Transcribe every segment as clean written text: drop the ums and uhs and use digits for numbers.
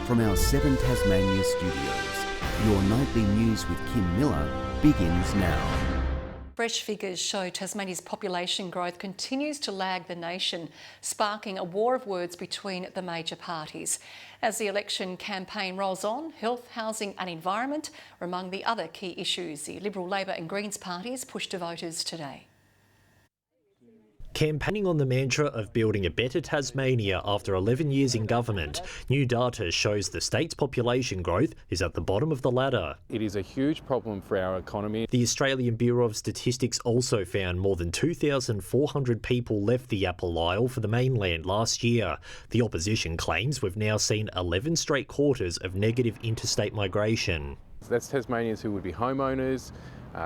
From our 7 Tasmania studios, your nightly news with Kim Miller begins now. Fresh figures show Tasmania's population growth continues to lag the nation, sparking a war of words between the major parties. As the election campaign rolls on, health, housing and environment are among the other key issues the Liberal, Labor and Greens parties push to voters today. Campaigning on the mantra of building a better Tasmania after 11 years in government, new data shows the state's population growth is at the bottom of the ladder. It is a huge problem for our economy. The Australian Bureau of Statistics also found more than 2,400 people left the Apple Isle for the mainland last year. The opposition claims we've now seen 11 straight quarters of negative interstate migration. That's Tasmanians who would be homeowners,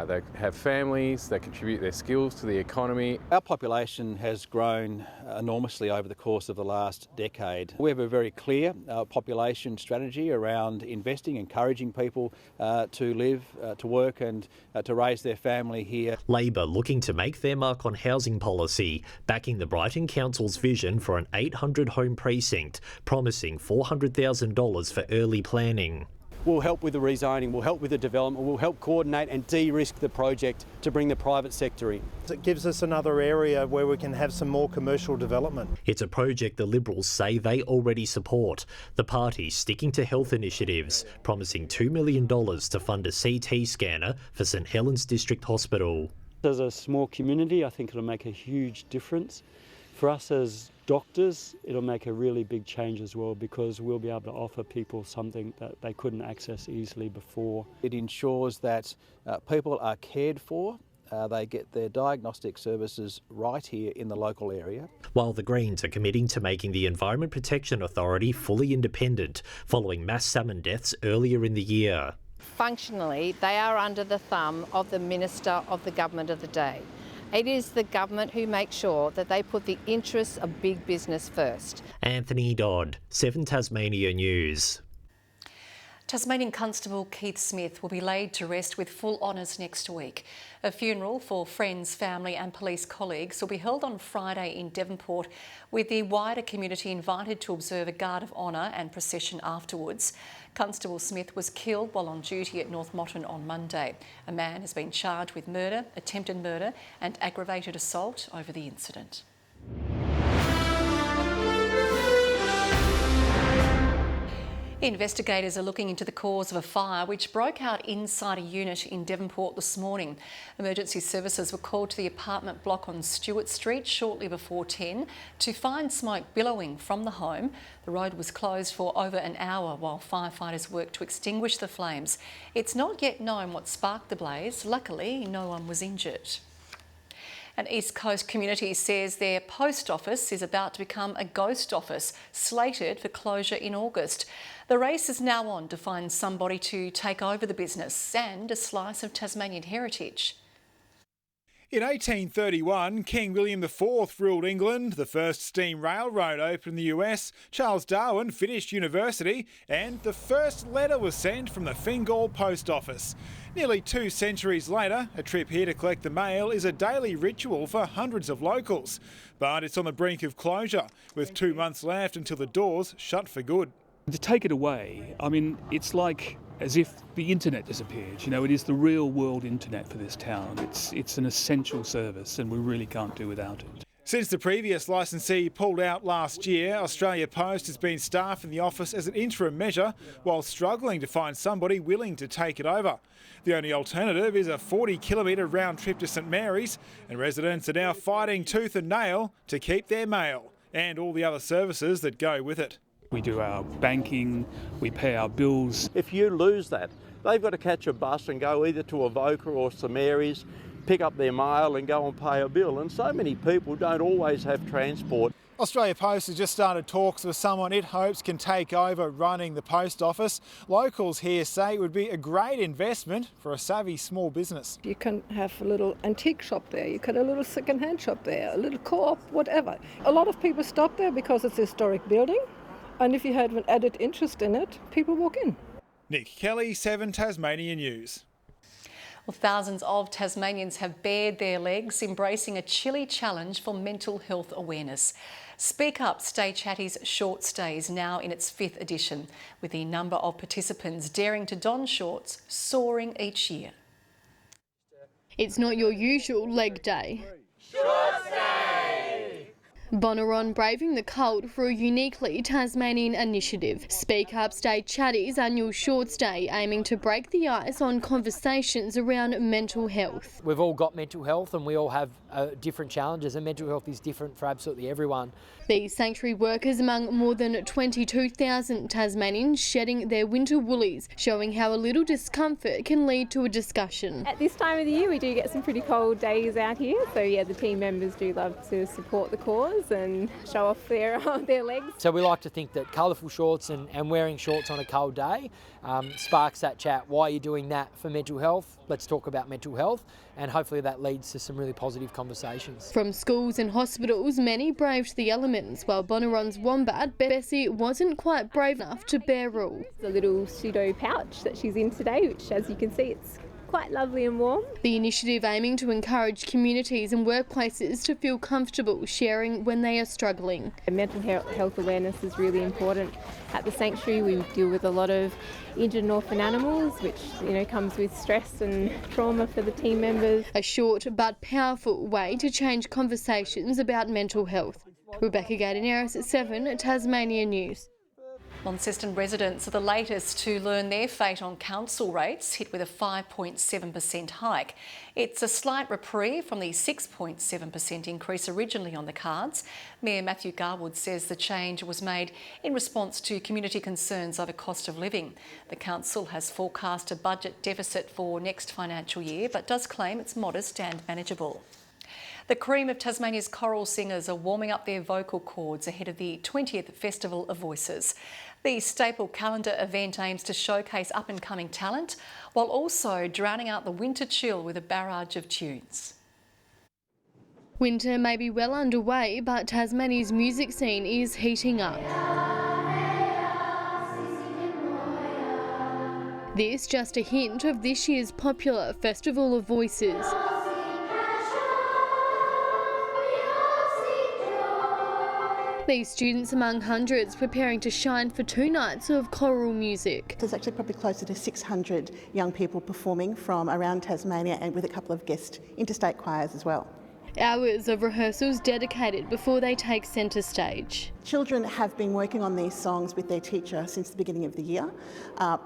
they have families, they contribute their skills to the economy. Our population has grown enormously over the course of the last decade. We have a very clear population strategy around investing, encouraging people to live, to work and to raise their family here. Labor looking to make their mark on housing policy, backing the Brighton Council's vision for an 800-home precinct, promising $400,000 for early planning. We'll help with the rezoning, we'll help with the development, we'll help coordinate and de-risk the project to bring the private sector in. It gives us another area where we can have some more commercial development. It's a project the Liberals say they already support. The party sticking to health initiatives, promising $2 million to fund a CT scanner for St Helens District Hospital. As a small community, I think it'll make a huge difference. For us as doctors, it'll make a really big change as well because we'll be able to offer people something that they couldn't access easily before. It ensures that people are cared for. They get their diagnostic services right here in the local area. While the Greens are committing to making the Environment Protection Authority fully independent following mass salmon deaths earlier in the year. Functionally, they are under the thumb of the Minister of the Government of the day. It is the government who makes sure that they put the interests of big business first. Anthony Dodd, 7 Tasmania News. Tasmanian Constable Keith Smith will be laid to rest with full honours next week. A funeral for friends, family and police colleagues will be held on Friday in Devport, with the wider community invited to observe a guard of honour and procession afterwards. Constable Smith was killed while on duty at North Motton on Monday. A man has been charged with murder, attempted murder and aggravated assault over the incident. Investigators are looking into the cause of a fire which broke out inside a unit in Devonport this morning. Emergency services were called to the apartment block on Stewart Street shortly before 10 to find smoke billowing from the home. The road was closed for over an hour while firefighters worked to extinguish the flames. It's not yet known what sparked the blaze. Luckily, no one was injured. An East Coast community says their post office is about to become a ghost office, slated for closure in August. The race is now on to find somebody to take over the business and a slice of Tasmanian heritage. In 1831, King William IV ruled England, the first steam railroad opened in the US, Charles Darwin finished university, and the first letter was sent from the Fingal post office. Nearly 2 centuries later, a trip here to collect the mail is a daily ritual for hundreds of locals. But it's on the brink of closure, with 2 months left until the doors shut for good. To take it away, I mean, it's like as if the internet disappeared. You know, it is the real world internet for this town. It's an essential service and we really can't do without it. Since the previous licensee pulled out last year, Australia Post has been staffing the office as an interim measure while struggling to find somebody willing to take it over. The only alternative is a 40-kilometre round trip to St Mary's, and residents are now fighting tooth and nail to keep their mail and all the other services that go with it. We do our banking, we pay our bills. If you lose that, they've got to catch a bus and go either to Avoca or St Mary's, pick up their mail and go and pay a bill. And so many people don't always have transport. Australia Post has just started talks with someone it hopes can take over running the post office. Locals here say it would be a great investment for a savvy small business. You can have a little antique shop there, you can have a little second-hand shop there, a little co-op, whatever. A lot of people stop there because it's a historic building. And if you had an added interest in it, people walk in. Nick Kelly, 7 Tasmania News. Well, thousands of Tasmanians have bared their legs, embracing a chilly challenge for mental health awareness. Speak Up, Stay Chatty's short stay is now in its 5th edition, with the number of participants daring to don shorts soaring each year. It's not your usual leg day. Short stay! Bonaron braving the cold for a uniquely Tasmanian initiative. Speak Up, Stay Chatty's annual short stay aiming to break the ice on conversations around mental health. We've all got mental health and we all have different challenges, and mental health is different for absolutely everyone. These sanctuary workers among more than 22,000 Tasmanians shedding their winter woolies, showing how a little discomfort can lead to a discussion. At this time of the year we do get some pretty cold days out here, so yeah, the team members do love to support the cause and show off their legs. So we like to think that colourful shorts and wearing shorts on a cold day sparks that chat. Why are you doing that for mental health? Let's talk about mental health, and hopefully that leads to some really positive conversations. From schools and hospitals, many braved the elements, while Bonaron's wombat, Bessie, wasn't quite brave enough to bear rule. The little pseudo pouch that she's in today, which as you can see, it's quite lovely and warm. The initiative aiming to encourage communities and workplaces to feel comfortable sharing when they are struggling. Mental health awareness is really important. At the sanctuary we deal with a lot of injured and orphan animals, which comes with stress and trauma for the team members. A short but powerful way to change conversations about mental health. Rebecca Gaidaneris at 7 Tasmania News. Launceston residents are the latest to learn their fate on council rates, hit with a 5.7% hike. It's a slight reprieve from the 6.7% increase originally on the cards. Mayor Matthew Garwood says the change was made in response to community concerns over cost of living. The council has forecast a budget deficit for next financial year, but does claim it's modest and manageable. The cream of Tasmania's choral singers are warming up their vocal cords ahead of the 20th Festival of Voices. The staple calendar event aims to showcase up-and-coming talent while also drowning out the winter chill with a barrage of tunes. Winter may be well underway, but Tasmania's music scene is heating up. This just a hint of this year's popular Festival of Voices. These students among hundreds preparing to shine for 2 nights of choral music. There's actually probably closer to 600 young people performing from around Tasmania, and with a couple of guest interstate choirs as well. Hours of rehearsals dedicated before they take centre stage. Children have been working on these songs with their teacher since the beginning of the year.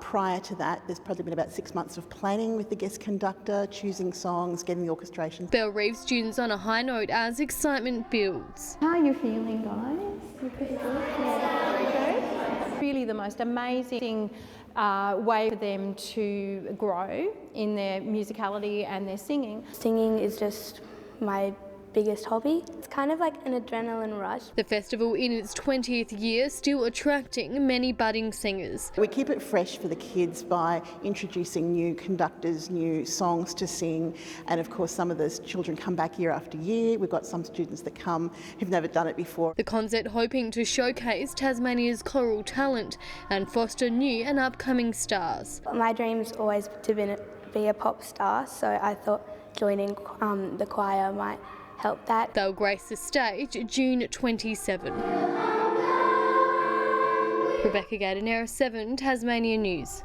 Prior to that, there's probably been about 6 months of planning with the guest conductor, choosing songs, getting the orchestration. Belle Reeve students on a high note as excitement builds. How are you feeling, guys? You're pretty good? Yeah. Really the most amazing way for them to grow in their musicality and their singing. Singing is just my biggest hobby. It's kind of like an adrenaline rush. The festival in its 20th year still attracting many budding singers. We keep it fresh for the kids by introducing new conductors, new songs to sing, and of course some of those children come back year after year. We've got some students that come who've never done it before. The concert hoping to showcase Tasmania's choral talent and foster new and upcoming stars. My dream's always to be a pop star, so I thought joining the choir might help that. They'll grace the stage June 27. Rebecca Gaidaneris, 7 Tasmania News.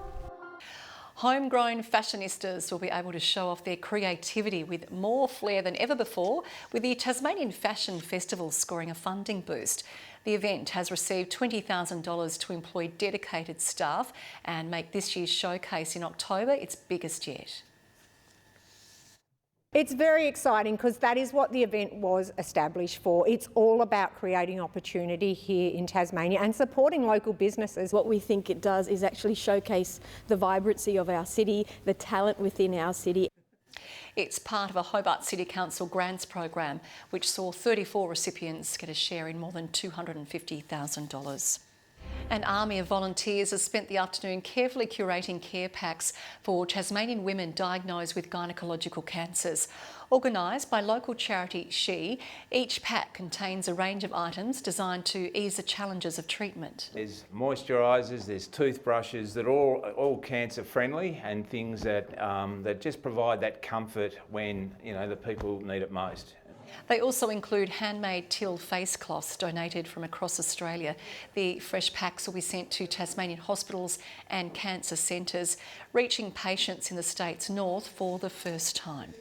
Homegrown fashionistas will be able to show off their creativity with more flair than ever before, with the Tasmanian Fashion Festival scoring a funding boost. The event has received $20,000 to employ dedicated staff and make this year's showcase in October its biggest yet. It's very exciting because that is what the event was established for. It's all about creating opportunity here in Tasmania and supporting local businesses. What we think it does is actually showcase the vibrancy of our city, the talent within our city. It's part of a Hobart City Council grants program, which saw 34 recipients get a share in more than $250,000. An army of volunteers has spent the afternoon carefully curating care packs for Tasmanian women diagnosed with gynecological cancers. Organised by local charity She, each pack contains a range of items designed to ease the challenges of treatment. There's moisturisers, there's toothbrushes that are all cancer friendly and things that, that just provide that comfort when the people need it most. They also include handmade till face cloths donated from across Australia. The fresh packs will be sent to Tasmanian hospitals and cancer centres, reaching patients in the state's north for the first time.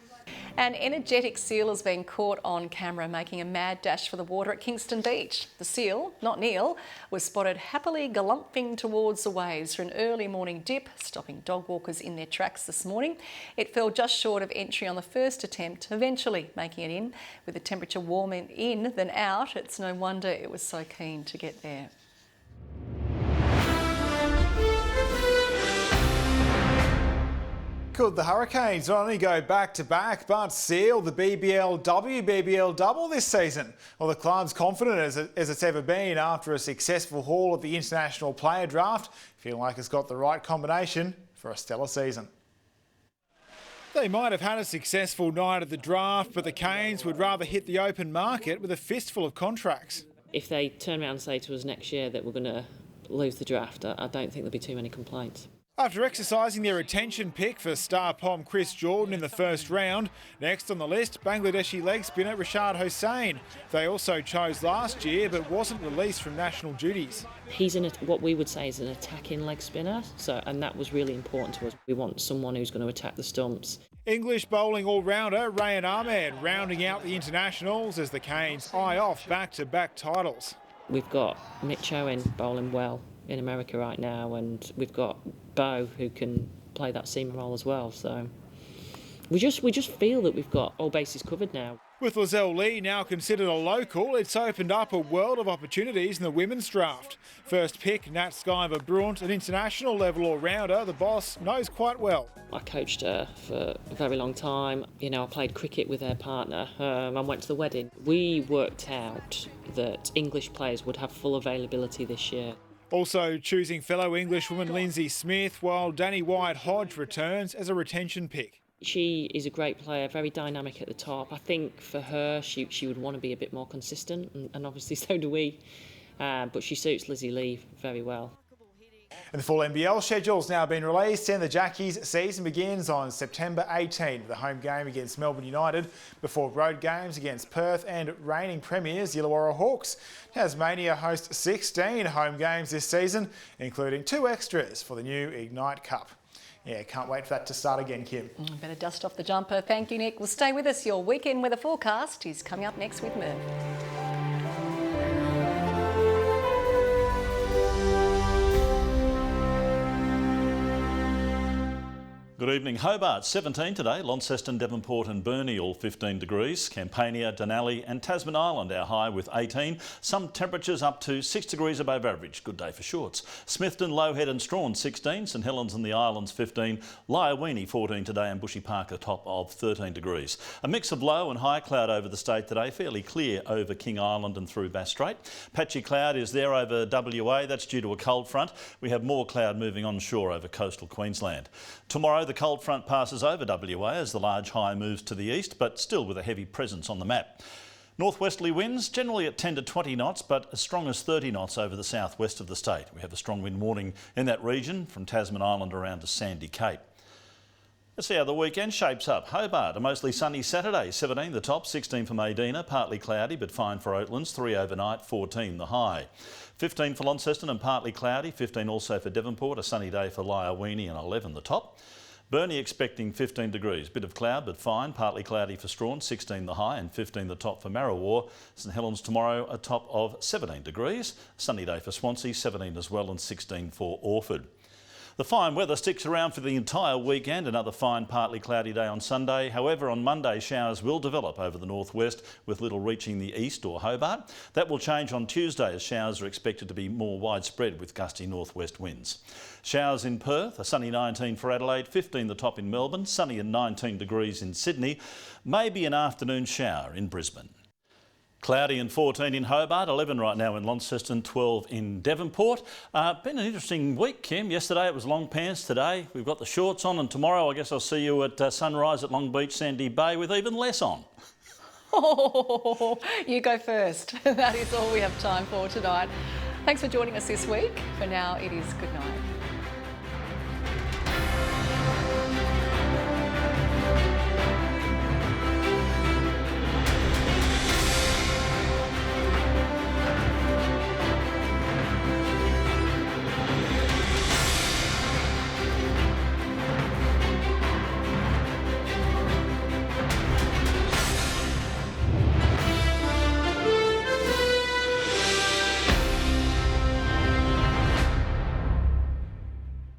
An energetic seal has been caught on camera making a mad dash for the water at Kingston Beach. The seal, not Neil, was spotted happily galumphing towards the waves for an early morning dip, stopping dog walkers in their tracks this morning. It fell just short of entry on the first attempt, eventually making it in. With the temperature warmer in than out, it's no wonder it was so keen to get there. Could the Hurricanes not only go back-to-back but seal the BBL double this season? Well, the club's confident as it's ever been after a successful haul at the international player draft, feeling like it's got the right combination for a stellar season. They might have had a successful night at the draft, but the Canes would rather hit the open market with a fistful of contracts. If they turn around and say to us next year that we're going to lose the draft, I don't think there'll be too many complaints. After exercising their retention pick for star pom Chris Jordan in the first round, next on the list, Bangladeshi leg spinner Rashad Hossain. They also chose last year but wasn't released from national duties. He's what we would say is an attacking leg spinner, and that was really important to us. We want someone who's going to attack the stumps. English bowling all-rounder Rayan Ahmed rounding out the internationals as the Canes eye off back-to-back titles. We've got Mitch Owen bowling well in America right now, and we've got Bo who can play that seamer role as well. So we just feel that we've got all bases covered now. With Lizelle Lee now considered a local, it's opened up a world of opportunities in the women's draft. First pick, Nat Skyver Brunt, an international level all-rounder the boss knows quite well. I coached her for a very long time. I played cricket with her partner. I went to the wedding. We worked out that English players would have full availability this year. Also choosing fellow Englishwoman Lindsay Smith, while Danny Wyatt-Hodge returns as a retention pick. She is a great player, very dynamic at the top. I think for her, she would want to be a bit more consistent, and obviously so do we. But she suits Lizzie Lee very well. And the full NBL schedule's now been released, and the Jackies season begins on September 18 with a home game against Melbourne United before road games against Perth and reigning premiers Illawarra Hawks. Tasmania hosts 16 home games this season, including 2 extras for the new Ignite Cup. Yeah, can't wait for that to start again, Kim. Better dust off the jumper. Thank you, Nick. Well, stay with us. Your weekend weather forecast is coming up next with Merv. Good evening. Hobart 17 today, Launceston, Devonport and Burnie all 15 degrees. Campania, Denali and Tasman Island our high with 18. Some temperatures up to 6 degrees above average. Good day for shorts. Smithton, Lowhead and Strawn 16. St Helens and the Islands 15. Lyawini 14 today and Bushy Park a top of 13 degrees. A mix of low and high cloud over the state today. Fairly clear over King Island and through Bass Strait. Patchy cloud is there over WA. That's due to a cold front. We have more cloud moving onshore over coastal Queensland. Tomorrow the cold front passes over WA as the large high moves to the east, but still with a heavy presence on the map. Northwesterly winds generally at 10 to 20 knots, but as strong as 30 knots over the southwest of the state. We have a strong wind warning in that region from Tasman Island around to Sandy Cape. Let's see how the weekend shapes up. Hobart, a mostly sunny Saturday, 17 the top, 16 for Medina, partly cloudy but fine for Oatlands, 3 overnight, 14 the high. 15 for Launceston and partly cloudy, 15 also for Devonport, a sunny day for Lyawini and 11 the top. Burnie expecting 15 degrees, bit of cloud but fine, partly cloudy for Strawn, 16 the high and 15 the top for Marrawar. St Helens tomorrow a top of 17 degrees, sunny day for Swansea, 17 as well and 16 for Orford. The fine weather sticks around for the entire weekend, another fine partly cloudy day on Sunday. However, on Monday showers will develop over the northwest with little reaching the east or Hobart. That will change on Tuesday as showers are expected to be more widespread with gusty northwest winds. Showers in Perth, a sunny 19 for Adelaide, 15 the top in Melbourne, sunny and 19 degrees in Sydney, maybe an afternoon shower in Brisbane. Cloudy and 14 in Hobart, 11 right now in Launceston, 12 in Devonport. Been an interesting week, Kim. Yesterday it was long pants, today we've got the shorts on, and tomorrow I guess I'll see you at sunrise at Long Beach Sandy Bay with even less on. Oh, you go first. That is all we have time for tonight. Thanks for joining us this week. For now, it is good night.